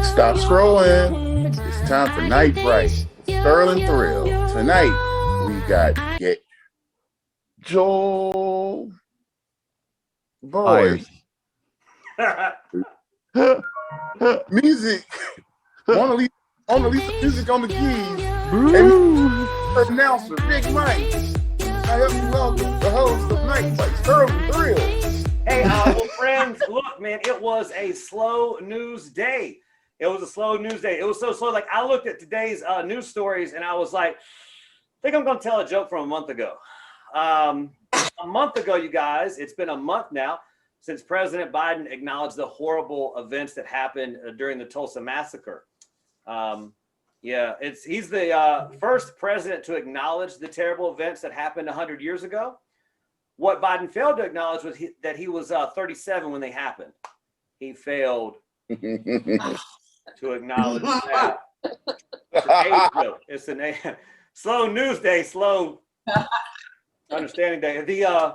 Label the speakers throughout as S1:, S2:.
S1: Stop scrolling. It's time for Nite Brite. Sterl and Thrill. Tonight we got Get Joel Boy. Music. MonaLisa Musiq on the keys. And announcer Big Mike. I help you welcome the host of Nite Brite, Sterl and Thrill.
S2: Hey, well, friends, look, man, it was a slow news day. It was a slow news day. It was so slow. Like, I looked at today's news stories and I was like, I think I'm going to tell a joke from a month ago. A month ago, you guys, it's been a month now since President Biden acknowledged the horrible events that happened during the Tulsa massacre. He's the first president to acknowledge the terrible events that happened 100 years ago. What Biden failed to acknowledge was that he was 37 when they happened. He failed to acknowledge that. It's a slow news day, slow understanding day. I'm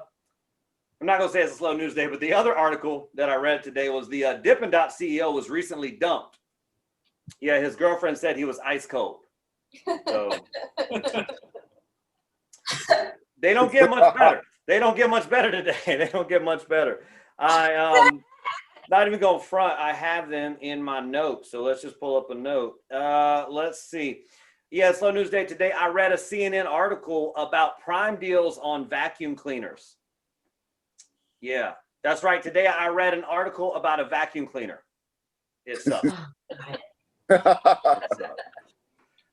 S2: not gonna say it's a slow news day, but the other article that I read today was the Dippin Dots CEO was recently dumped. Yeah, his girlfriend said he was ice cold. So they don't get much better. They don't get much better today. They don't get much better. Not even going front. I have them in my notes. So let's just pull up a note. Let's see. Yeah, slow news day today. I read a CNN article about prime deals on vacuum cleaners. Yeah, that's right. Today I read an article about a vacuum cleaner. It sucks.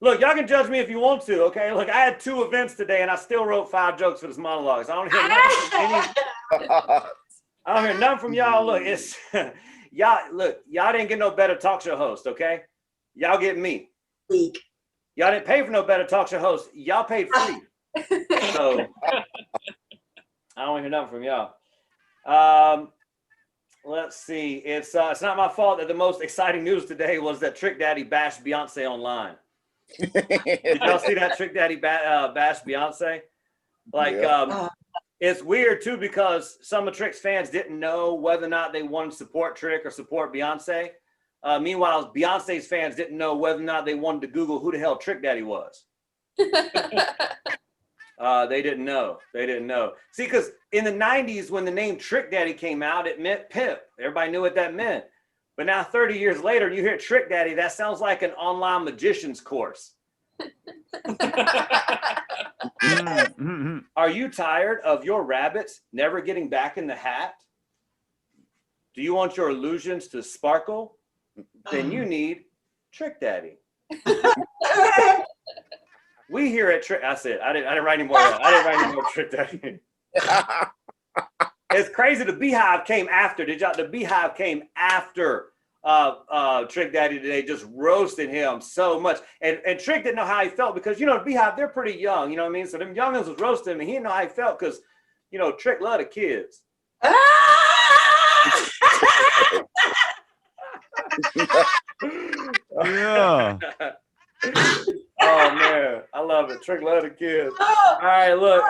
S2: Look, y'all can judge me if you want to, okay? Look, I had 2 events today and I still wrote 5 jokes for this monologue. So I don't hear nothing from any. I don't hear nothing from y'all. Look, it's y'all didn't get no better talk show host, okay? Y'all get me.
S3: Weak.
S2: Y'all didn't pay for no better talk show host. Y'all paid free. So I don't hear nothing from y'all. Let's see. It's not my fault that the most exciting news today was that Trick Daddy bashed Beyonce online. Did y'all see that Trick Daddy bashed Beyonce? Like, yeah. It's weird too because some of Trick's fans didn't know whether or not they wanted to support Trick or support Beyonce. Meanwhile, Beyonce's fans didn't know whether or not they wanted to Google who the hell Trick Daddy was. They didn't know. They didn't know. See, because in the 90s, when the name Trick Daddy came out, it meant pimp. Everybody knew what that meant. But now 30 years later, you hear Trick Daddy, that sounds like an online magician's course. Are you tired of your rabbits never getting back in the hat? Do you want your illusions to sparkle? Then you need Trick Daddy. We here at Trick, I said, I didn't write any more. I didn't write any more Trick Daddy. It's crazy. The Beehive came after. The Beehive came after Trick Daddy today, just roasting him so much. And Trick didn't know how he felt because, you know, the Beehive, they're pretty young, you know what I mean? So them youngins was roasting him and he didn't know how he felt because, you know, Trick loved the kids.
S4: Yeah.
S2: Oh man, I love it. Trick love the kids. All right, look.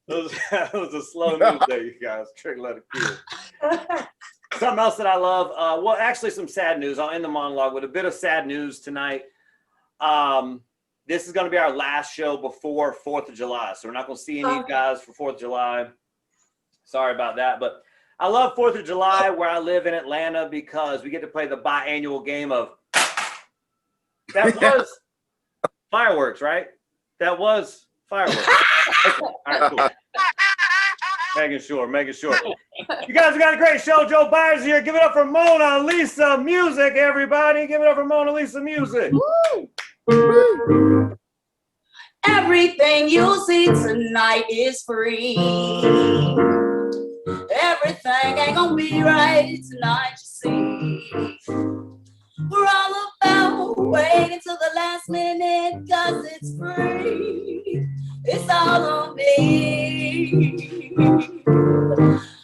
S2: It was a slow news day, you guys. Trick love the kids. Something else that I love. Well, actually, some sad news. I'll end the monologue with a bit of sad news tonight. This is going to be our last show before 4th of July, so we're not going to see any of you guys for 4th of July. Sorry about that, but I love 4th of July where I live in Atlanta because we get to play the biannual game of. That was fireworks, right? That was fireworks. Okay. All right, cool. Making sure. You guys have got a great show. Joe Byars here. Give it up for MonaLisa Musiq, everybody. Give it up for MonaLisa Musiq.
S3: Woo. Everything you'll see tonight is free. Everything ain't gonna be right tonight, you see. We're all about waiting till the last minute, cause it's free. It's all on me.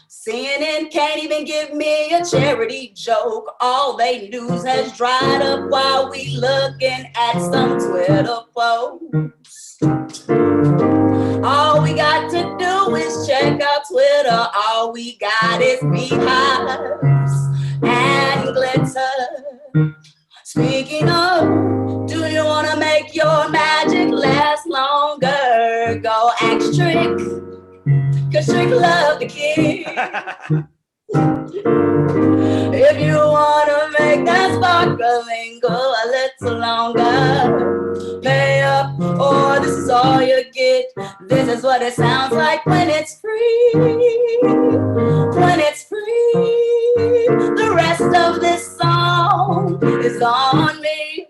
S3: CNN can't even give me a charity joke. All they news has dried up while we looking at some Twitter posts. All we got to do is check check out Twitter. All we got is beehives and glitter. Speaking of, do you want to make your magic last longer? Go ask Trick, cause Trick love the kid. If you want to make that sparkling go a little longer, pay up or this is all you get. This is what it sounds like when it's free. When it's free, the rest of this song is on me.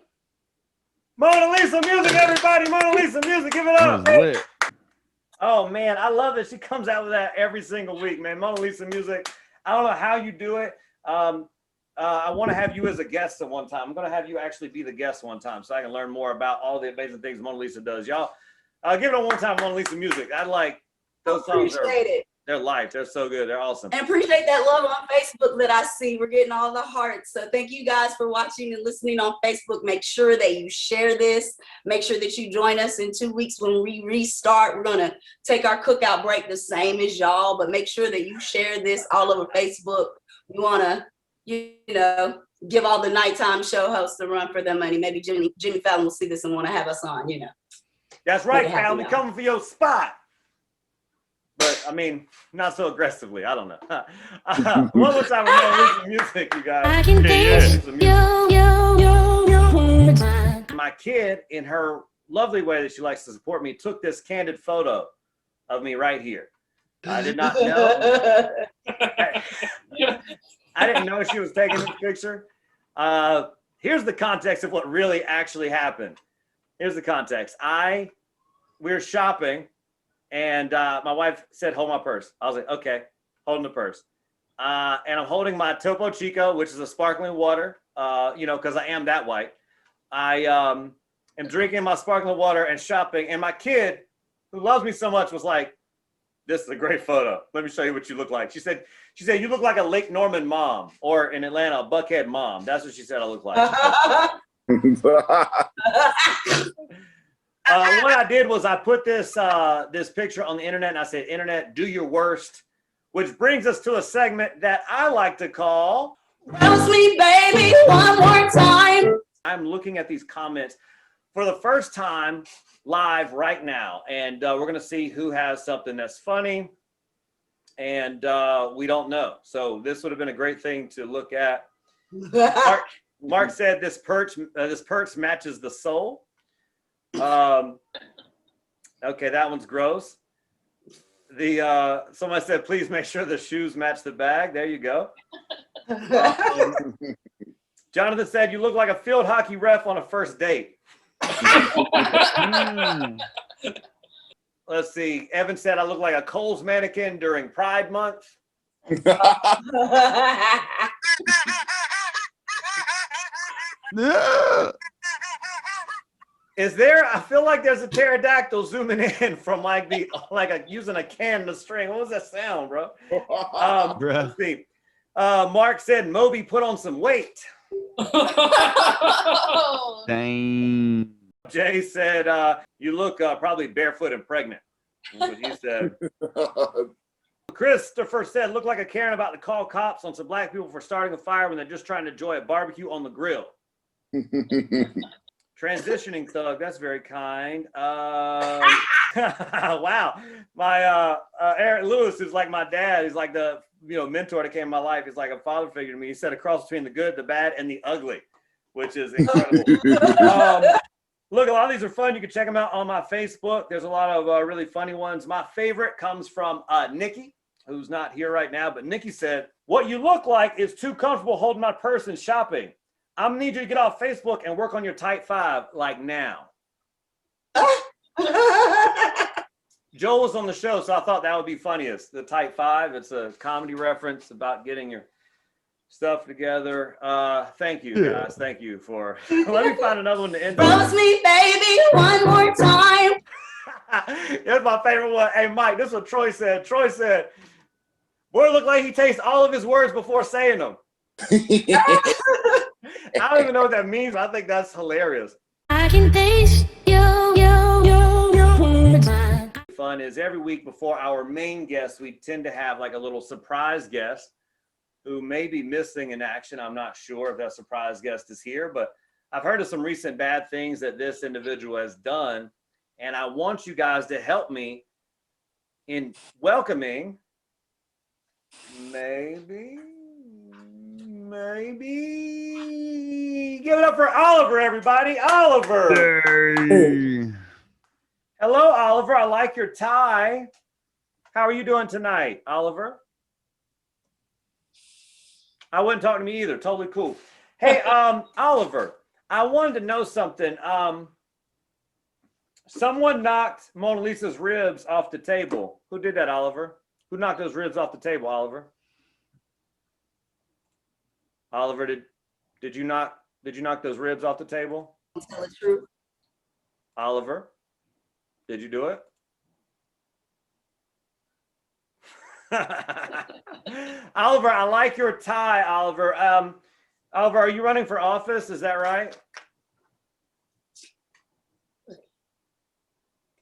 S2: MonaLisa Musiq, everybody. MonaLisa Musiq, give it up. Oh man, I love it. She comes out with that every single week, man. MonaLisa Musiq. I don't know how you do it. I want to have you as a guest at one time. I'm going to have you actually be the guest one time so I can learn more about all the amazing things MonaLisa does. Y'all, give it a one time, MonaLisa Musiq. I like those songs.
S3: Appreciate it.
S2: They're life. They're so good. They're awesome.
S3: And appreciate that love on Facebook that I see. We're getting all the hearts. So thank you guys for watching and listening on Facebook. Make sure that you share this. Make sure that you join us in 2 weeks when we restart. We're going to take our cookout break the same as y'all, but make sure that you share this all over Facebook. We want to, give all the nighttime show hosts a run for their money. Maybe Jimmy Fallon will see this and want to have us on,
S2: That's right, pal. We coming for your spot. But, I mean, not so aggressively. I don't know. One more time, MonaLisa Musiq, you guys.
S4: I can you.
S2: My kid, in her lovely way that she likes to support me, took this candid photo of me right here. I did not know. I didn't know she was taking this picture. Here's the context of what really actually happened. Here's the context. We were shopping, and my wife said, hold my purse. I was like, okay, holding the purse. And I'm holding my Topo Chico, which is a sparkling water, because I am that white. I am drinking my sparkling water and shopping, and my kid, who loves me so much, was like, this is a great photo. Let me show you what you look like. She said, you look like a Lake Norman mom, or in Atlanta, a Buckhead mom. That's what she said I look like. What I did was I put this picture on the internet, and I said, internet, do your worst, which brings us to a segment that I like to call
S3: Roast Me Baby One More Time.
S2: I'm looking at these comments for the first time live right now, and we're going to see who has something that's funny, and we don't know. So this would have been a great thing to look at. Mark said this perch matches the soul. Okay, that one's gross. Somebody said, please make sure the shoes match the bag. There you go. Jonathan said, you look like a field hockey ref on a first date. Let's see. Evan said, I look like a Kohl's mannequin during Pride Month. I feel like there's a pterodactyl zooming in from using a can to string. What was that sound, bro? Let's see. Mark said, Moby put on some weight.
S5: Dang.
S2: Jay said, you look probably barefoot and pregnant. That's what he said. Christopher said, look like a Karen about to call cops on some black people for starting a fire when they're just trying to enjoy a barbecue on the grill. Transitioning thug, that's very kind. Wow. My Eric Lewis, who's like my dad, he's like the mentor that came in my life. He's like a father figure to me. He said a cross between the good, the bad, and the ugly, which is incredible. Look, a lot of these are fun. You can check them out on my Facebook. There's a lot of really funny ones. My favorite comes from Nikki, who's not here right now, but Nikki said, what you look like is too comfortable holding my purse and shopping. I'm gonna need you to get off Facebook and work on your type 5 like now. Joel was on the show, so I thought that would be funniest. The type 5, it's a comedy reference about getting your stuff together. Thank you, guys. Thank you for, let me find another one to end on.
S3: Roast me, baby, one more time.
S2: Here's my favorite one. Hey, Mike, this is what Troy said. Troy said, boy, look like he tastes all of his words before saying them. I don't even know what that means, but I think that's hilarious.
S4: I can taste you.
S2: fun is every week before our main guest, we tend to have like a little surprise guest who may be missing in action. I'm not sure if that surprise guest is here, but I've heard of some recent bad things that this individual has done. And I want you guys to help me in welcoming maybe give it up for Oliver, everybody. Oliver.
S5: Hey.
S2: Hello, Oliver. I like your tie. How are you doing tonight, Oliver? I wasn't talking to me either. Totally cool. Hey, Oliver, I wanted to know something. Someone knocked MonaLisa's ribs off the table. Who did that, Oliver? Who knocked those ribs off the table, Oliver? Oliver, did you knock those ribs off the table?
S3: Tell the truth.
S2: Oliver, did you do it? Oliver, I like your tie, Oliver. Oliver, are you running for office? Is that right?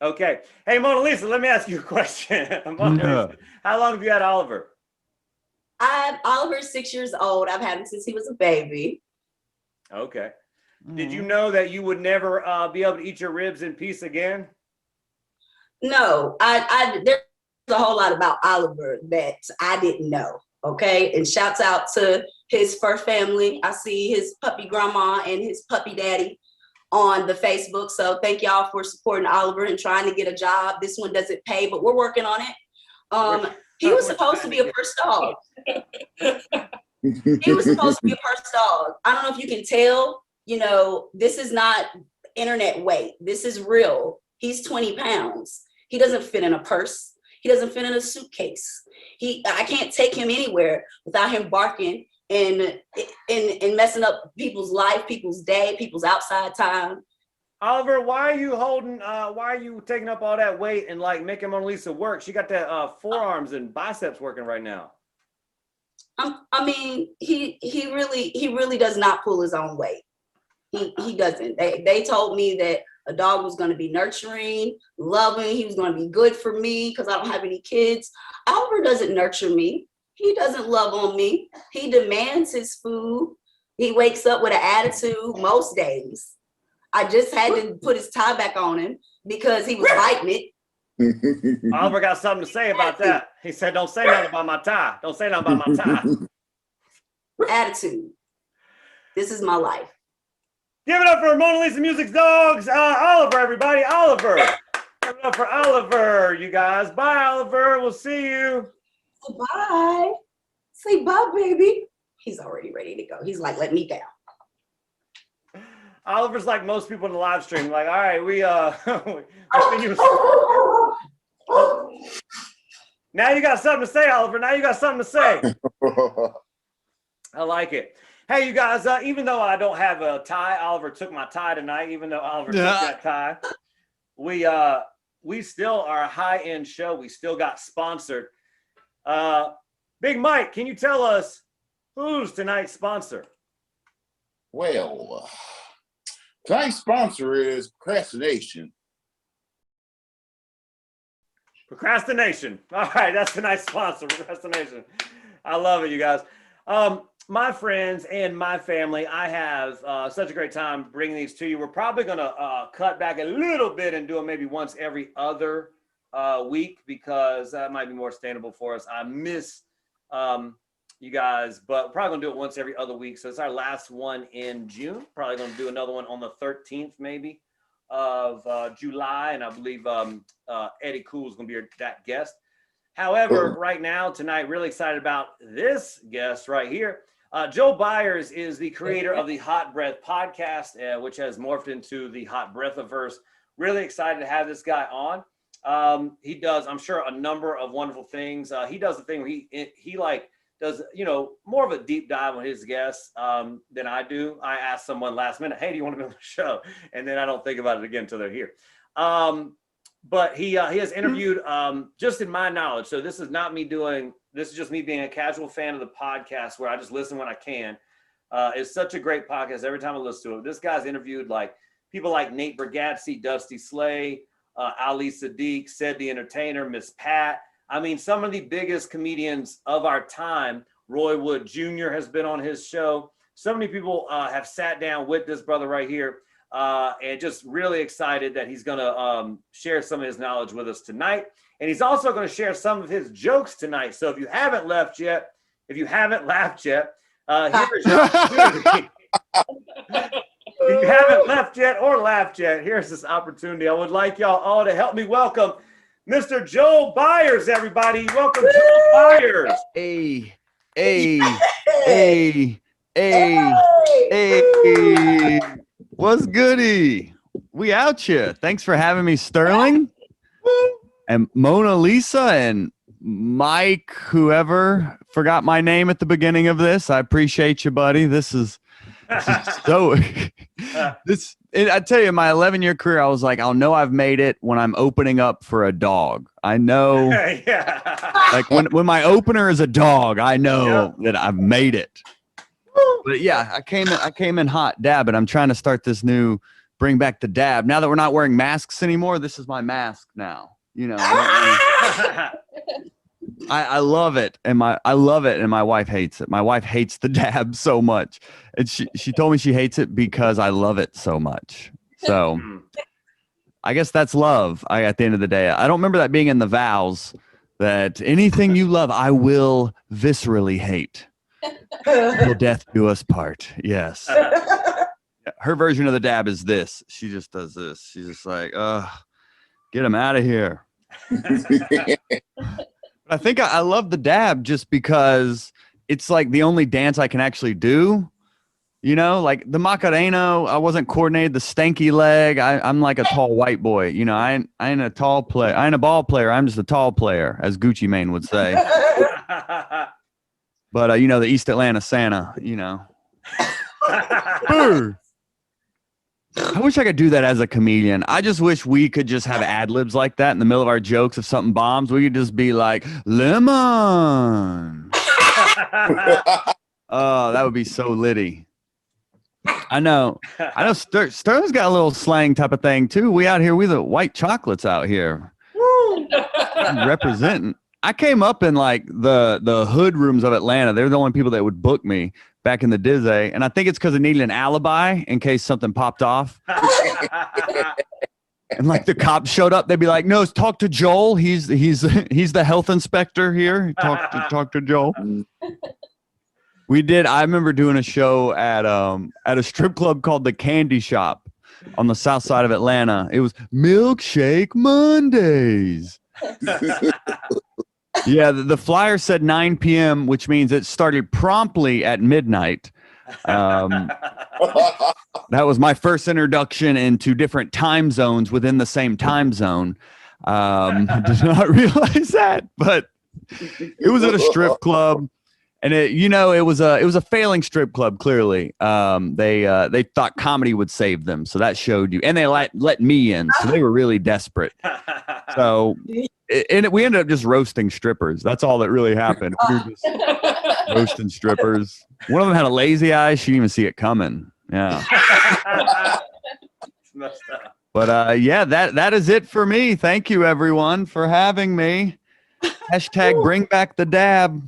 S2: Okay. Hey, MonaLisa, let me ask you a question. MonaLisa, how long have you had Oliver?
S3: Oliver's 6 years old. I've had him since he was a baby.
S2: Okay. Did you know that you would never be able to eat your ribs in peace again?
S3: No, there's a whole lot about Oliver that I didn't know. Okay. And shouts out to his first family. I see his puppy grandma and his puppy daddy on the Facebook. So thank y'all for supporting Oliver and trying to get a job. This one doesn't pay, but we're working on it. He was supposed to be a purse dog. He was supposed to be a purse dog. I don't know if you can tell, you know, this is not internet weight. This is real. He's 20 pounds. He doesn't fit in a purse. He doesn't fit in a suitcase. I can't take him anywhere without him barking and messing up people's life, people's day, people's outside time.
S2: Oliver, why are you taking up all that weight and like making MonaLisa work? She got that forearms and biceps working right now.
S3: I mean, he really does not pull his own weight. He doesn't. They told me that a dog was going to be nurturing, loving. He was going to be good for me because I don't have any kids. Oliver doesn't nurture me. He doesn't love on me. He demands his food. He wakes up with an attitude most days. I just had to put his tie back on him because he was biting it.
S2: Oliver got something to say about that. He said, don't say nothing about my tie. Don't say nothing about my tie.
S3: Attitude. This is my life.
S2: Give it up for MonaLisa Musiq's dogs. Oliver, everybody. Oliver. Give it up for Oliver, you guys. Bye, Oliver. We'll see you.
S3: Bye. Say bye, baby. He's already ready to go. He's like, let me down.
S2: Oliver's like most people in the live stream. Like, all right, now you got something to say, Oliver. Now you got something to say. I like it. Hey, you guys, even though I don't have a tie, Oliver took my tie tonight, even though Oliver took that tie. We still are a high-end show. We still got sponsored. Big Mike, can you tell us who's tonight's sponsor?
S1: Well, tonight's sponsor is Procrastination.
S2: Procrastination. All right, that's tonight's sponsor, Procrastination. I love it, you guys. My friends and my family, I have such a great time bringing these to you. We're probably going to cut back a little bit and do them maybe once every other week because that might be more sustainable for us. I miss you guys, but we're probably going to do it once every other week. So it's our last one in June. Probably going to do another one on the 13th maybe of July. And I believe Eddie Cool is going to be that guest. However, right now, tonight, really excited about this guest right here. Joe Byars is the creator of the Hot Breath podcast, which has morphed into the Hot Breathiverse. Really excited to have this guy on. He does, I'm sure, a number of wonderful things. He does the thing where he like does, you know, more of a deep dive on his guests than I do. I ask someone last minute, hey, do you want to be on the show? And then I don't think about it again until they're here. But he has interviewed, just in my knowledge, so this is not me doing, this is just me being a casual fan of the podcast where I just listen when I can. It's such a great podcast every time I listen to it. This guy's interviewed like people like Nite Brite, Dusty Slay, Ali Sadiq, Said the Entertainer, Miss Pat. I mean, some of the biggest comedians of our time. Roy Wood Jr. has been on his show. So many people have sat down with this brother right here, and just really excited that he's going to share some of his knowledge with us tonight. And he's also going to share some of his jokes tonight. So if you haven't laughed yet, here's your opportunity. If you haven't left yet or laughed yet, here's this opportunity. I would like y'all all to help me welcome Mr. Joel Byars, everybody. Welcome, Joel Byars.
S5: Hey, hey. What's goody? We out here. Thanks for having me, Sterling. And MonaLisa and Mike, whoever forgot my name at the beginning of this. I appreciate you, buddy. This is so I tell you, in my 11-year career, I was like, I'll know I've made it when I'm opening up for a dog. I know like when my opener is a dog, I know that I've made it. But yeah, I came in hot dabbing. I'm trying to start this new bring back the dab. Now that we're not wearing masks anymore, this is my mask now. You know, I love it, and I love it, and my wife hates it. My wife hates the dab so much, and she told me she hates it because I love it so much. So I guess that's love. At the end of the day, I don't remember that being in the vows that anything you love, I will viscerally hate. Till death do us part. Yes. Her version of the dab is this. She just does this. She's just like, get him out of here. I think I love the dab just because it's like the only dance I can actually do. You know, like the Macarena, I wasn't coordinated. The stanky leg, I'm like a tall white boy. You know, I ain't a tall player. I ain't a ball player. I'm just a tall player, as Gucci Mane would say. But, you know, the East Atlanta Santa, you know. I wish I could do that as a comedian. I just wish we could just have ad libs like that in the middle of our jokes. If something bombs, we could just be like, lemon. Oh, that would be so litty. I know. Sterling's got a little slang type of thing too. We out here, we the white chocolates out here. Representing. I came up in like the hood rooms of Atlanta. They're the only people that would book me back in the Dizzy. And I think it's because I needed an alibi in case something popped off. And like the cops showed up, they'd be like, "No, talk to Joel. He's the health inspector here. Talk to Joel." I remember doing a show at a strip club called the Candy Shop on the south side of Atlanta. It was Milkshake Mondays. Yeah, the flyer said 9 p.m., which means it started promptly at midnight. That was my first introduction into different time zones within the same time zone. I did not realize that, but it was at a strip club, and it was a failing strip club. Clearly, they thought comedy would save them, so that showed you, and they let me in, so they were really desperate. So. We ended up just roasting strippers. That's all that really happened. We were just roasting strippers. One of them had a lazy eye. She didn't even see it coming. Yeah. But yeah, that is it for me. Thank you, everyone, for having me. Hashtag bring back the dab.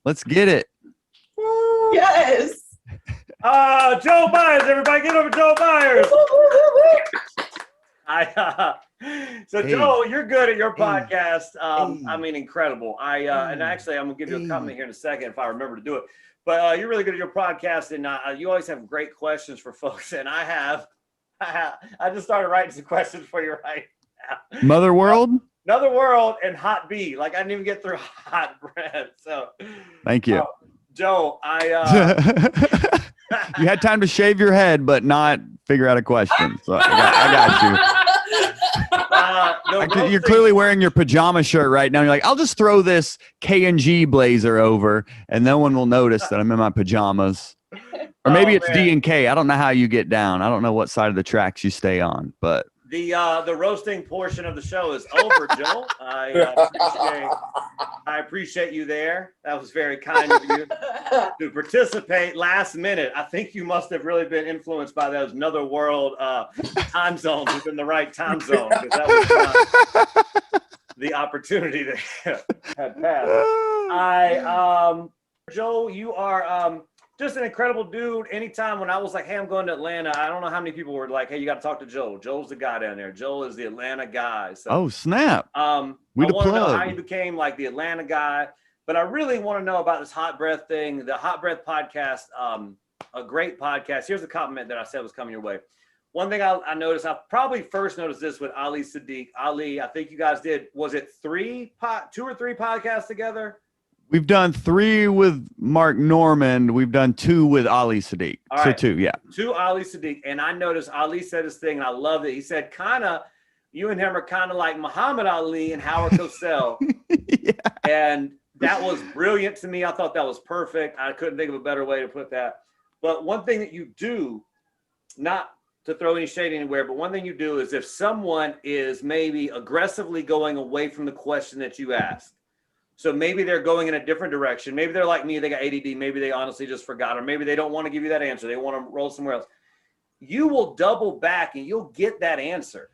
S5: Let's get it.
S3: Yes.
S2: Joel Byars, everybody, get over Joel Byars. So Joel, you're good at your podcast. I mean, incredible. And actually, I'm gonna give you a comment here in a second if I remember to do it. But you're really good at your podcast, and you always have great questions for folks. And I just started writing some questions for you right now.
S5: Mother World,
S2: Another World, and Hot B. Like I didn't even get through Hot Bread. So
S5: thank you,
S2: Joel.
S5: You had time to shave your head, but not figure out a question. So I got you. You're clearly wearing your pajama shirt right now. You're like, I'll just throw this K&G blazer over, and no one will notice that I'm in my pajamas. Or maybe it's D and K. I don't know how you get down. I don't know what side of the tracks you stay on, but
S2: the roasting portion of the show is over, Joel. I appreciate you there. That was very kind of you. to participate last minute. I think you must have really been influenced by those netherworld time zones within the right time zone, because that was not the opportunity that had passed. Joel, you are just an incredible dude. Anytime when I was like, hey, I'm going to Atlanta, I don't know how many people were like, hey, you got to talk to Joel. Joel's the guy down there. Joel is the Atlanta guy. So,
S5: oh, snap.
S2: I want to know how you became like the Atlanta guy, but I really want to know about this Hot Breath thing, the Hot Breath podcast, a great podcast. Here's the compliment that I said was coming your way. One thing I noticed, I probably first noticed this with Ali Sadiq. Ali, I think you guys did, was it 2 or 3 podcasts together?
S5: We've done 3 with Mark Norman. We've done 2 with Ali Sadiq.
S2: All right.
S5: So 2, yeah.
S2: 2 Ali Sadiq. And I noticed Ali said this thing, and I loved it. He said, you and him are kind of like Muhammad Ali and Howard Cosell.
S5: Yeah.
S2: And that was brilliant to me. I thought that was perfect. I couldn't think of a better way to put that. But one thing that you do, not to throw any shade anywhere, but one thing you do is if someone is maybe aggressively going away from the question that you asked, so maybe they're going in a different direction. Maybe they're like me, they got ADD. Maybe they honestly just forgot, or maybe they don't want to give you that answer. They want to roll somewhere else. You will double back and you'll get that answer.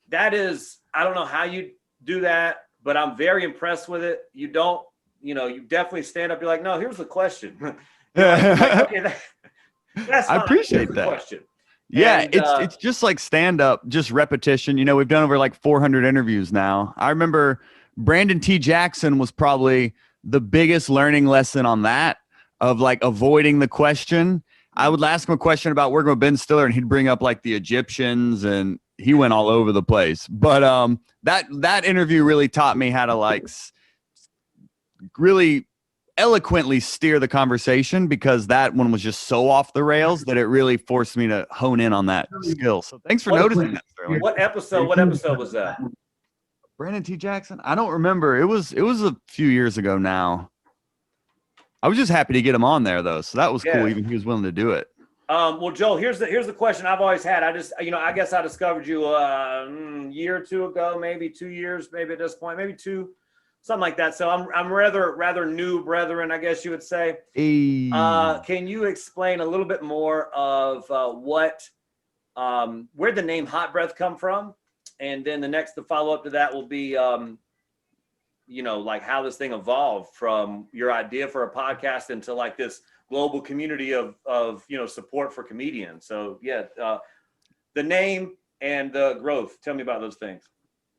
S2: That is, I don't know how you do that, but I'm very impressed with it. You don't, you definitely stand up. You're like, no, here's the question. Okay, that's
S5: I appreciate that.
S2: Question.
S5: Yeah,
S2: And,
S5: it's just like stand up, just repetition. We've done over like 400 interviews now. I remember Brandon T. Jackson was probably the biggest learning lesson on that, of like avoiding the question. I would ask him a question about working with Ben Stiller, and he'd bring up like the Egyptians, and he went all over the place. But that interview really taught me how to like really eloquently steer the conversation, because that one was just so off the rails that it really forced me to hone in on that skill. So thanks for noticing that, Sterling.
S2: What episode was that?
S5: Brandon T. Jackson? I don't remember. It was a few years ago now. I was just happy to get him on there though. So that was cool. Even he was willing to do it.
S2: Well, Joel, here's the question I've always had. I just, I guess I discovered you a year or 2 ago, maybe 2 years, maybe at this point, maybe 2, something like that. So I'm rather new brethren, I guess you would say.
S5: Hey.
S2: Can you explain a little bit more of where the name Hot Breath come from? And then the follow-up to that will be, like how this thing evolved from your idea for a podcast into like this global community of support for comedians. So yeah, the name and the growth. Tell me about those things.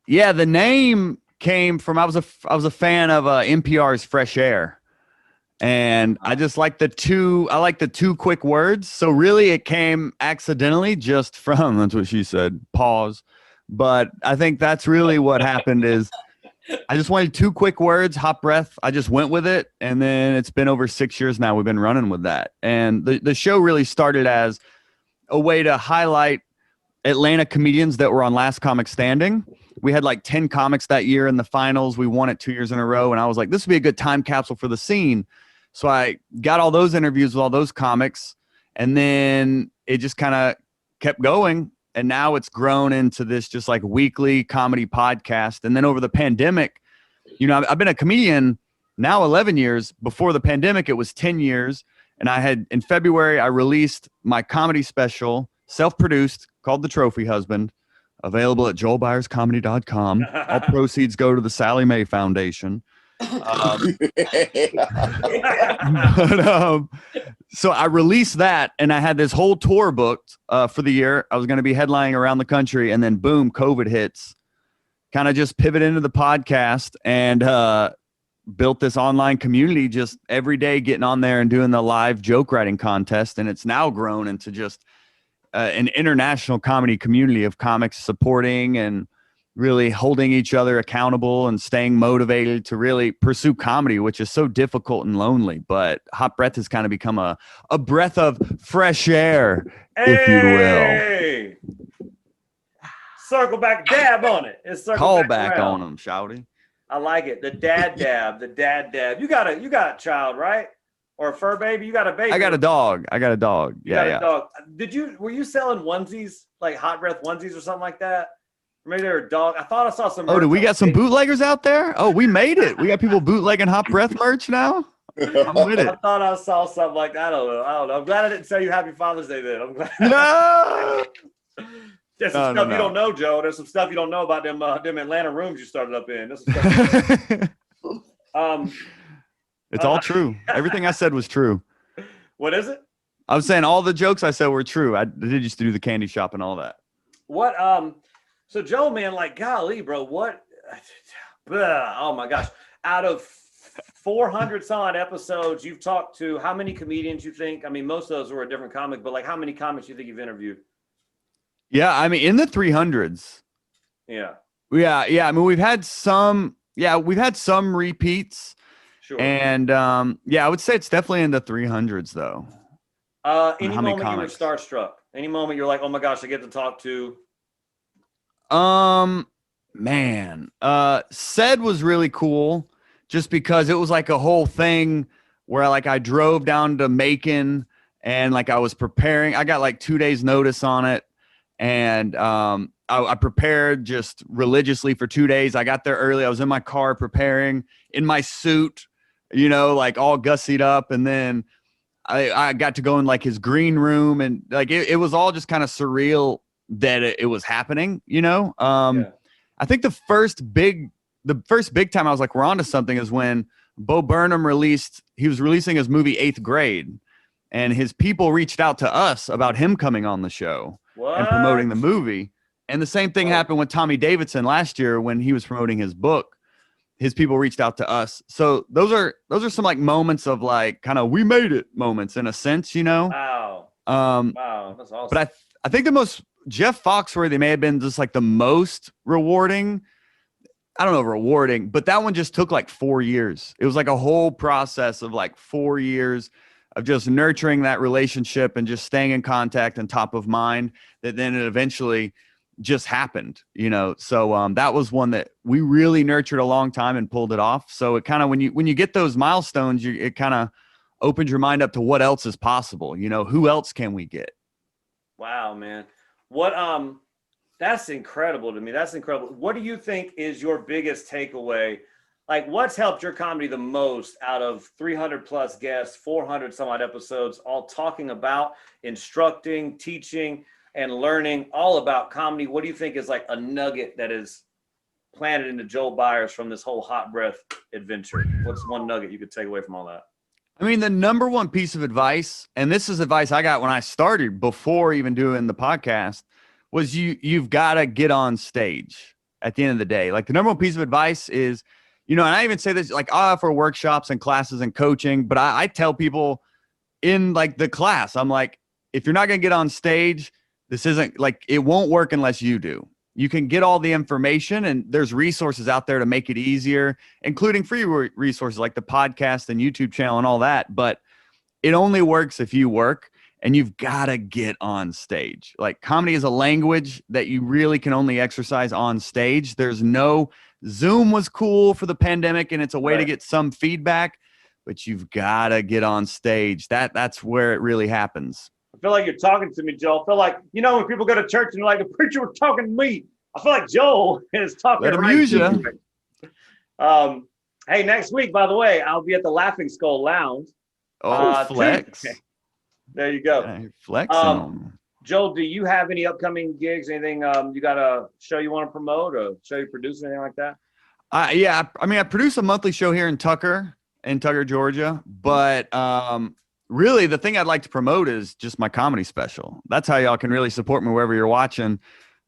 S5: Yeah, the name came from, I was a fan of NPR's Fresh Air. And I just like the 2 quick words. So really it came accidentally just from, that's what she said, pause. But I think that's really what happened is I just wanted 2 quick words, Hot Breath. I just went with it. And then it's been over 6 years now. We've been running with that. And the show really started as a way to highlight Atlanta comedians that were on Last Comic Standing. We had like 10 comics that year in the finals. We won it 2 years in a row. And I was like, this would be a good time capsule for the scene. So I got all those interviews with all those comics. And then it just kind of kept going. And now it's grown into this just like weekly comedy podcast. And then over the pandemic, I've been a comedian now 11 years. Before the pandemic, it was 10 years. And in February, I released my comedy special, self-produced, called The Trophy Husband, available at joelbyerscomedy.com. All proceeds go to the Sally Mae Foundation. So I released that, and I had this whole tour booked for the year. I was going to be headlining around the country, and then boom, COVID hits. Kind of just pivot into the podcast and built this online community, just every day getting on there and doing the live joke writing contest. And it's now grown into just an international comedy community of comics supporting and really holding each other accountable and staying motivated to really pursue comedy, which is so difficult and lonely. But Hot Breath has kind of become a breath of fresh air, if you will.
S2: Circle back, dab on it.
S5: Call back on them, shouty.
S2: I like it. The dad dab. You got a child, right? Or a fur baby? You got a baby?
S5: I got a dog. Yeah, yeah.
S2: Dog. Were you selling onesies, like Hot Breath onesies or something like that? Or maybe they were a dog. I thought I saw some.
S5: Oh, do we got some bootleggers out there? Oh, we made it. We got people bootlegging Hot Breath merch now. I'm with
S2: I
S5: it.
S2: thought I saw something like that. I don't know. I'm glad I didn't tell you Happy Father's Day then. I'm glad.
S5: No.
S2: There's some
S5: No,
S2: stuff you don't know, Joe. There's some stuff you don't know about them Atlanta rooms you started up in. There's some stuff.
S5: It's all true. Everything I said was true.
S2: What is it?
S5: I was saying all the jokes I said were true. I did just do the candy shop and all that.
S2: What? So Joe, man, like, golly, bro, what? Oh my gosh! Out of 400 some odd episodes, you've talked to how many comedians you think? I mean, most of those were a different comic, but like, how many comics you think you've interviewed?
S5: Yeah, I mean, in the 300s.
S2: Yeah.
S5: Yeah. I mean, we've had some repeats.
S2: Sure.
S5: And I would say it's definitely in the 300s though.
S2: Any moment you were starstruck? Any moment you're like, oh my gosh, I get to talk to?
S5: Man, Said was really cool just because it was like a whole thing where like I drove down to Macon and like I was preparing. I got like 2 days notice on it. And I prepared just religiously for 2 days. I got there early. I was in my car preparing in my suit, like all gussied up. And then I got to go in like his green room and like it was all just kind of surreal that it was happening, I think the first big time I was like, we're onto something is when Bo Burnham he was releasing his movie 8th Grade, and his people reached out to us about him coming on the show and promoting the movie. And the same thing happened with Tommy Davidson last year when he was promoting his book. His people reached out to us. So those are some like moments of like kind of we made it moments in a sense,
S2: Wow. Wow, that's awesome.
S5: But I think the most Jeff Foxworthy may have been just like the most rewarding. I don't know, rewarding, but that one just took like 4 years. It was like a whole process of like 4 years of just nurturing that relationship and just staying in contact and top of mind, that then it eventually just happened, So that was one that we really nurtured a long time and pulled it off. So it kind of, when you get those milestones, it kind of opens your mind up to what else is possible. Who else can we get?
S2: Wow, man. What, that's incredible to me. That's incredible. What do you think is your biggest takeaway? Like, what's helped your comedy the most out of 300 plus guests, 400 some odd episodes, all talking about instructing, teaching, and learning all about comedy? What do you think is like a nugget that is planted into Joel Byars from this whole hot breath adventure? What's one nugget you could take away from all that?
S5: I mean, the number one piece of advice, and this is advice I got when I started before even doing the podcast, was you've got to get on stage at the end of the day. Like the number one piece of advice is, and I even say this like for workshops and classes and coaching, but I tell people in like the class, I'm like, if you're not going to get on stage, this isn't like, it won't work unless you do. You can get all the information and there's resources out there to make it easier, including free resources like the podcast and YouTube channel and all that. But it only works if you work, and you've got to get on stage. Like comedy is a language that you really can only exercise on stage. There's no Zoom was cool for the pandemic and it's a way to get some feedback, but you've got to get on stage. That's where it really happens.
S2: I feel like you're talking to me, Joel. I feel like, when people go to church and they're like, the preacher was talking to me. I feel like Joel is talking
S5: Let him use you.
S2: Hey, next week, by the way, I'll be at the Laughing Skull Lounge.
S5: Flex.
S2: Tuesday. There you go.
S5: Yeah, flexing.
S2: Joel, do you have any upcoming gigs? Anything you got a show you want to promote, or show you produce, anything like that?
S5: Yeah. I mean, I produce a monthly show here in Tucker, Georgia. But really, the thing I'd like to promote is just my comedy special. That's how y'all can really support me wherever you're watching.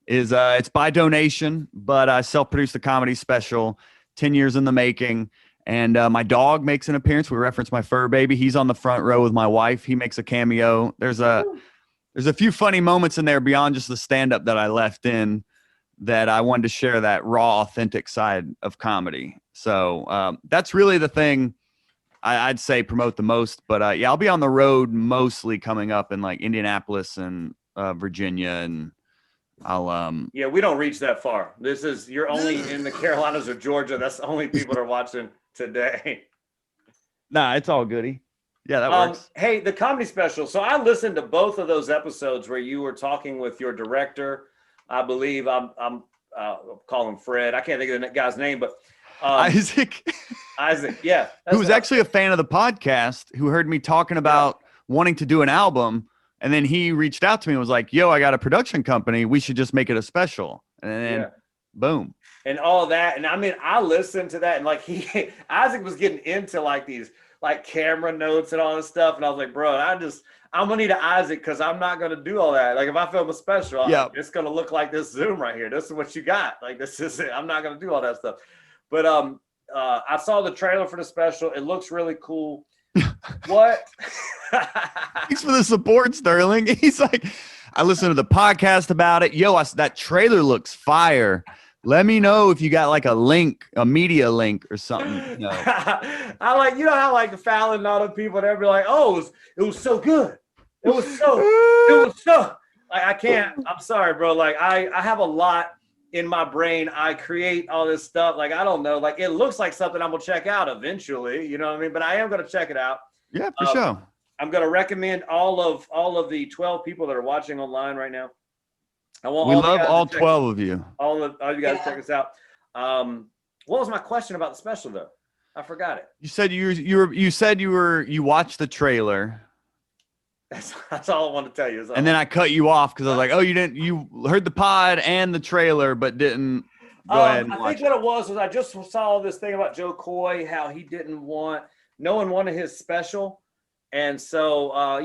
S5: It's by donation, but I self-produced a comedy special, 10 years in the making. And my dog makes an appearance. We reference my fur baby. He's on the front row with my wife. He makes a cameo. There's a few funny moments in there beyond just the stand-up that I left in that I wanted to share that raw, authentic side of comedy. So that's really the thing I'd say promote the most. But I'll be on the road mostly coming up in like Indianapolis and Virginia, and I'll
S2: we don't reach that far. You're only in the Carolinas or Georgia. That's the only people that are watching today.
S5: Nah, it's all goody. Yeah, that works.
S2: Hey, the comedy special. So I listened to both of those episodes where you were talking with your director. I believe I'm calling Fred. I can't think of the guy's name, but
S5: Isaac.
S2: Isaac, yeah.
S5: who was actually a fan of the podcast, who heard me talking about wanting to do an album. And then he reached out to me and was like, yo, I got a production company. We should just make it a special. And then boom.
S2: And all that. And I mean, I listened to that and like Isaac was getting into like these like camera notes and all this stuff. And I was like, bro, I'm gonna need an Isaac because I'm not gonna do all that. Like if I film a special, it's gonna look like this Zoom right here. This is what you got. Like this is it. I'm not gonna do all that stuff. But I saw the trailer for the special. It looks really cool. What?
S5: Thanks for the support, Sterling. He's like, I listened to the podcast about it. Yo, that trailer looks fire. Let me know if you got like a link, a media link or something. No.
S2: I like, you know how like Fallon and all the people, they'd be like, oh, it was so good. It was so like, I can't, I'm sorry, bro. Like I have a lot in my brain. I create all this stuff. Like, I don't know, like it looks like something I'm gonna check out eventually, you know what I mean? But I am gonna check it out.
S5: Yeah, for sure.
S2: I'm gonna recommend all of the 12 people that are watching online right now.
S5: We love all 12 of you.
S2: All you guys check us out. What was my question about the special though? I forgot it.
S5: You said you watched the trailer.
S2: That's all I want to tell you.
S5: And then I cut you off because I was like, oh, you heard the pod and the trailer, but didn't go ahead and watch
S2: I think what it was I just saw this thing about Joe Coy, how he no one wanted his special. And so,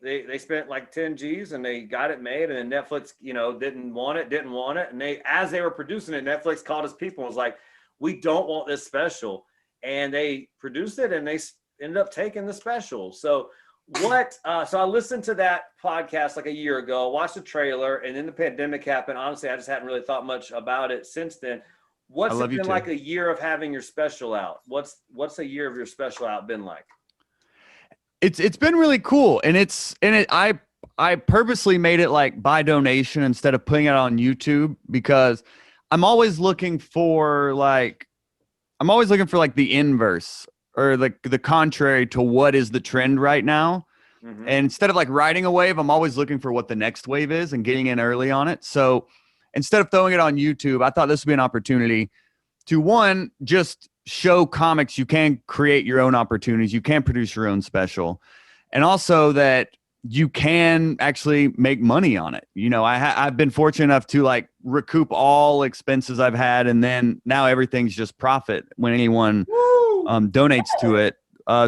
S2: they spent like 10 G's and they got it made, and then Netflix, didn't want it. And as they were producing it, Netflix called his people and was like, we don't want this special. And they produced it and they ended up taking the special. So so I listened to that podcast like a year ago, watched the trailer, and then the pandemic happened. Honestly, I just hadn't really thought much about it since then. What's it been like a year of having your special out? What's a year of your special out been like?
S5: It's been really cool, and I purposely made it like by donation instead of putting it on YouTube because I'm always looking for like the inverse or the contrary to what is the trend right now. Mm-hmm. And instead of like riding a wave, I'm always looking for what the next wave is and getting in early on it. So instead of throwing it on YouTube, I thought this would be an opportunity to, one, just show comics you can create your own opportunities, you can produce your own special, and also that you can actually make money on it. I've been fortunate enough to like recoup all expenses I've had, and then now everything's just profit when anyone donates to it.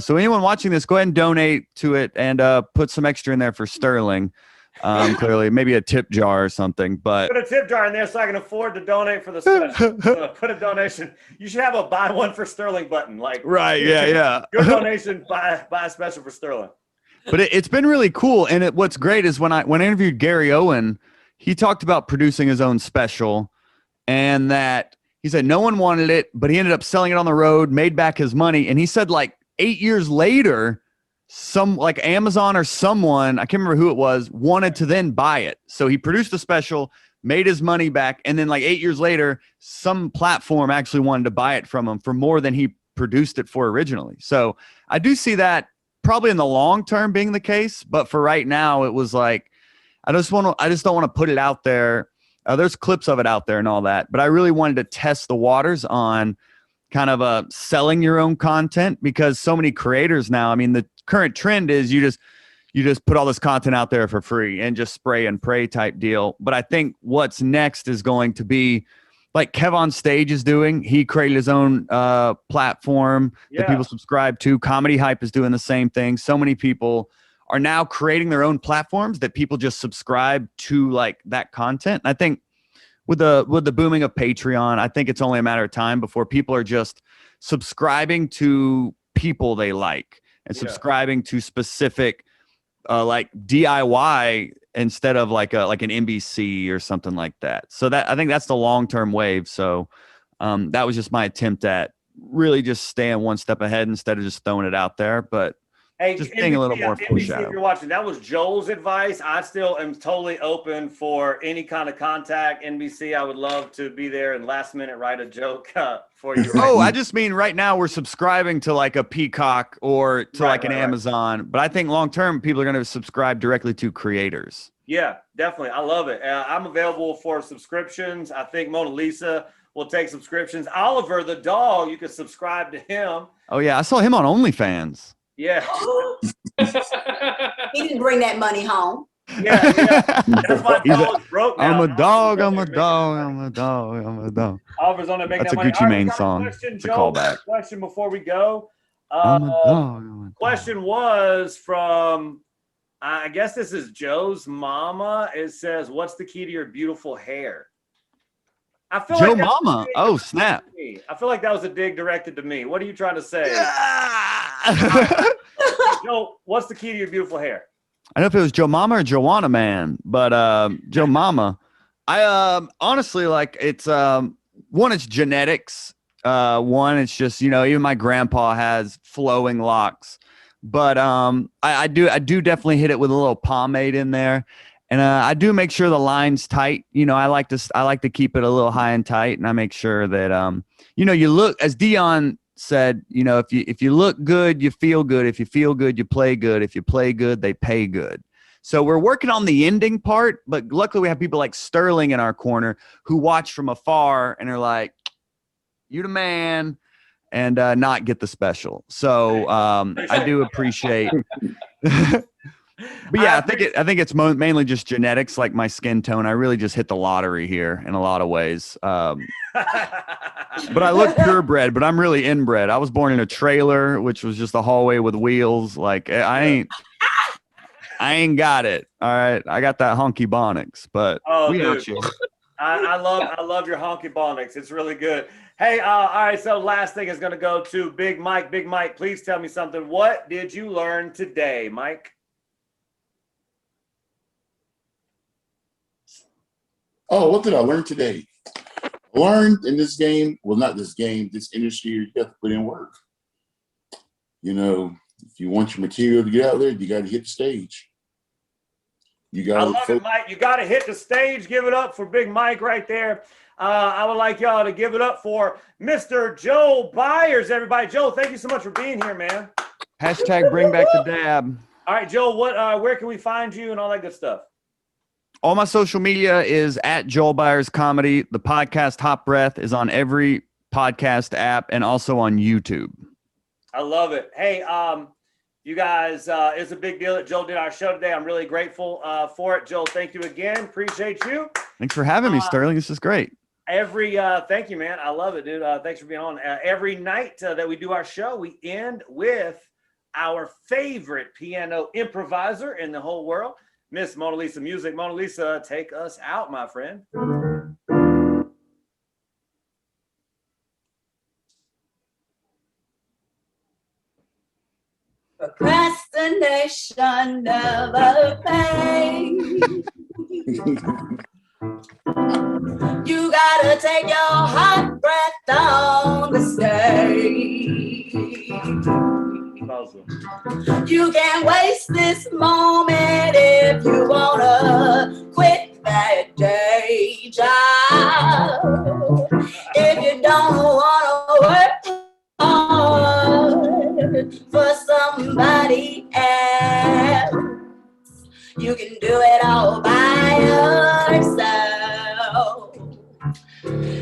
S5: So anyone watching this, go ahead and donate to it and put some extra in there for Sterling. Clearly, maybe a tip jar or something. But
S2: put a tip jar in there so I can afford to donate for the special. So put a donation. You should have a buy one for Sterling button. Like
S5: right, yeah.
S2: Your donation, buy a special for Sterling.
S5: But it's been really cool. And what's great is when I interviewed Gary Owen, he talked about producing his own special, and that he said no one wanted it, but he ended up selling it on the road, made back his money, and he said like 8 years later, some like Amazon or someone, I can't remember who it was, wanted to then buy it. So he produced the special, made his money back, and then like 8 years later, some platform actually wanted to buy it from him for more than he produced it for originally. So I do see that probably in the long term being the case, but for right now, it was like I just don't want to put it out there. There's clips of it out there and all that, but I really wanted to test the waters on kind of selling your own content, because so many creators now, I mean, the current trend is you just put all this content out there for free and just spray and pray type deal. But I think what's next is going to be like Kev on Stage is doing. He created his own platform that people subscribe to. Comedy Hype is doing the same thing. So many people are now creating their own platforms that people just subscribe to, like that content. And I think with the booming of Patreon, I think it's only a matter of time before people are just subscribing to people they like and subscribing to specific like DIY instead of like an NBC or something like that. So that I think that's the long-term wave. So that was just my attempt at really just staying one step ahead instead of just throwing it out there. But
S2: hey,
S5: just being a little more foreshadow.
S2: If you're watching, that was Joel's advice. I still am totally open for any kind of contact. NBC, I would love to be there and last minute write a joke for you.
S5: Oh, I just mean right now we're subscribing to like a Peacock or to an Amazon. But I think long term, people are going to subscribe directly to creators.
S2: Yeah, definitely. I love it. I'm available for subscriptions. I think MonaLisa will take subscriptions. Oliver, the dog, you can subscribe to him.
S5: Oh yeah, I saw him on OnlyFans.
S2: Yeah.
S3: He didn't bring that money home.
S2: Yeah. That's why Paul is broke now.
S5: I'm a dog, I'm a dog, I'm a dog, I'm a dog.
S2: Oliver's on there making
S5: That's a
S2: that money.
S5: Gucci
S2: All right,
S5: Mane
S2: we got a
S5: song.
S2: question,
S5: It's a
S2: Joe.
S5: callback.
S2: Question before we go.
S5: I'm a dog, I'm a dog.
S2: Question was from, I guess this is Joe's mama. It says, "What's the key to your beautiful hair?" I feel
S5: Joe
S2: like that's
S5: Mama.
S2: a dig
S5: Oh,
S2: directed
S5: snap.
S2: to me. I feel like that was a dig directed to me. What are you trying to say? Joe, what's the key to your beautiful hair?
S5: I don't know if it was Joe Mama or Joanna Man, but Joe Mama. I honestly, like, it's one, it's genetics. One, it's just, you know, even my grandpa has flowing locks, but I do definitely hit it with a little pomade in there, and I do make sure the line's tight. You know, I like to keep it a little high and tight, and I make sure that you know, you look, as Dion said, you know, if you look good, you feel good. If you feel good, you play good. If you play good, they pay good. So we're working on the ending part, but luckily we have people like Sterling in our corner who watch from afar and are like, "You the man," and not get the special. So I do appreciate. But yeah, I think it's mainly just genetics, like my skin tone. I really just hit the lottery here in a lot of ways. But I look purebred, but I'm really inbred. I was born in a trailer, which was just a hallway with wheels. Like I ain't got it. All right, I got that honky bonics, but we
S2: dude.
S5: got you.
S2: I love your honky bonics. It's really good. Hey, all right. So last thing is going to go to Big Mike. Big Mike, please tell me something. What did you learn today, Mike?
S1: Oh, what did I learn today? I learned in this game, well, not this game, this industry, you have to put in work. You know, if you want your material to get out there, you got to hit the stage. You got.
S2: I love it, Mike. You got to hit the stage. Give it up for Big Mike right there. I would like y'all to give it up for Mr. Joe Byars, everybody. Joe, thank you so much for being here, man.
S5: Hashtag bring back the dab.
S2: All right, Joe, where can we find you and all that good stuff?
S5: All my social media is at Joel Byars Comedy. The podcast Hot Breath is on every podcast app and also on YouTube.
S2: I love it. Hey, you guys, it's a big deal that Joel did our show today. I'm really grateful for it. Joel, thank you again. Appreciate you.
S5: Thanks for having me, Sterling. This is great.
S2: Thank you, man. I love it, dude. Thanks for being on. Every night that we do our show, we end with our favorite piano improviser in the whole world, Miss MonaLisa Musiq. MonaLisa, take us out, my friend.
S3: Procrastination never pays. You gotta take your hot breath on the stage.
S2: Awesome.
S3: You can't waste this moment if you wanna quit that day job. If you don't wanna work hard for somebody else, you can do it all by yourself.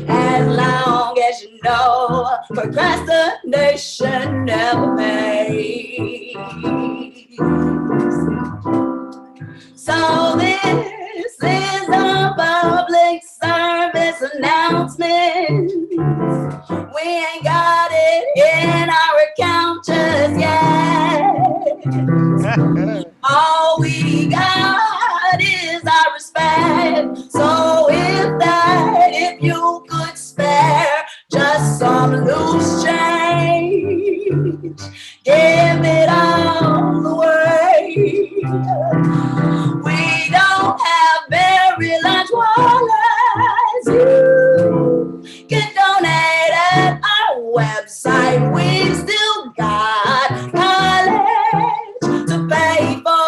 S3: As long as you know procrastination never pays. So this is a public service announcement. We ain't got it in our account just yet. All we got is our respect. So if you could spare just some loose change, give it all away. We don't have very large wallets. You can donate at our website. We still got college to pay for.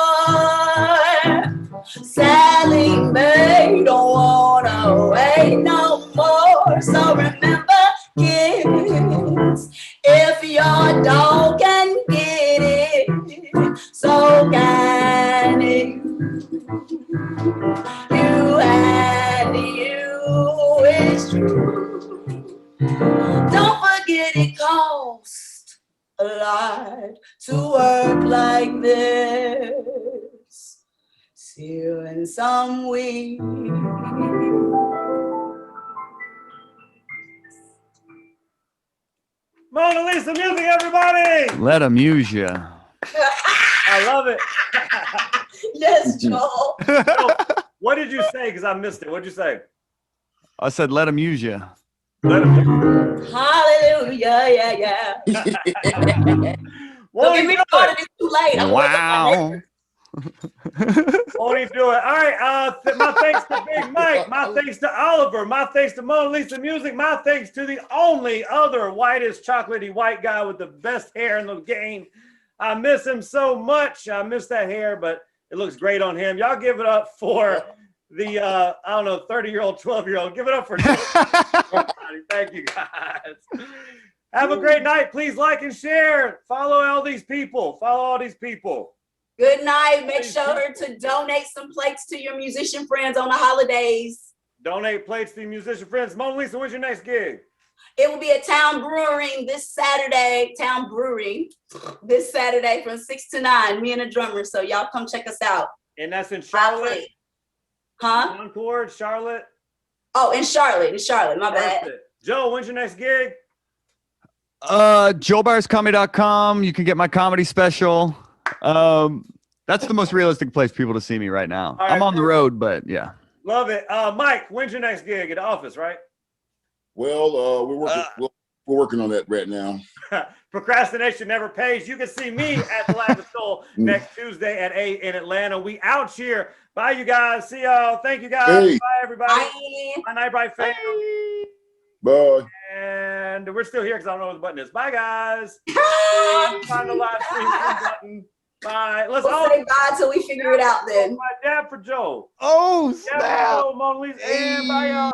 S3: Sally Mae don't wanna wait no more. So remember, kids, if your dog can get it, so can you. You and you, it's true. to work like this. Still in some way.
S2: MonaLisa Musiq, everybody.
S5: Let them use you.
S2: I love it.
S3: Yes, Joel.
S2: So, what did you say? Because I missed it. What'd you say?
S5: I said, let them use you.
S2: Let him.
S3: Hallelujah, yeah. Don't
S2: Won't
S3: get
S2: he
S3: me
S2: do
S3: started.
S2: it?
S3: It's too late. I'm
S5: Wow.
S2: Won't he do it? All right. My thanks to Big Mike. My thanks to Oliver. My thanks to MonaLisa Musiq. My thanks to the only other whitest chocolatey white guy with the best hair in the game. I miss him so much. I miss that hair, but it looks great on him. Y'all give it up for the, I don't know, 30-year-old, 12-year-old. Give it up for Thank you, guys. Have a great night. Please like and share. Follow all these people. Follow all these people.
S3: Good night. Make sure to donate some plates to your musician friends on the holidays.
S2: Donate plates to your musician friends. MonaLisa, when's your next gig?
S3: It will be at Town Brewing this Saturday. This Saturday from 6 to 9. Me and a drummer. So y'all come check us out.
S2: And that's in Charlotte?
S3: Huh?
S2: Concord, Charlotte?
S3: Oh, in Charlotte. My bad.
S2: Perfect. Joe, when's your next gig?
S5: JoelByrsComedy.com. You can get my comedy special. That's the most realistic place people to see me right now.
S2: All right,
S5: I'm on the road, but yeah.
S2: Love it. Mike, when's your next gig at the office, right?
S1: Well, we're working on that right now.
S2: Procrastination never pays. You can see me at the Laugh and Soul next Tuesday at 8 in Atlanta. We out here. Bye, you guys. See y'all. Thank you, guys.
S1: Hey.
S2: Bye, everybody.
S3: Bye.
S2: My Nite Brite fam.
S1: Bye.
S2: And we're still here because I don't know what the button is. Bye, guys. Find the live stream button. Bye. Let's
S3: We'll
S2: all
S3: say bye till we figure it out then.
S2: My dad for Joe.
S5: Oh,
S2: Dab for Joe, MonaLisa, and bye, y'all.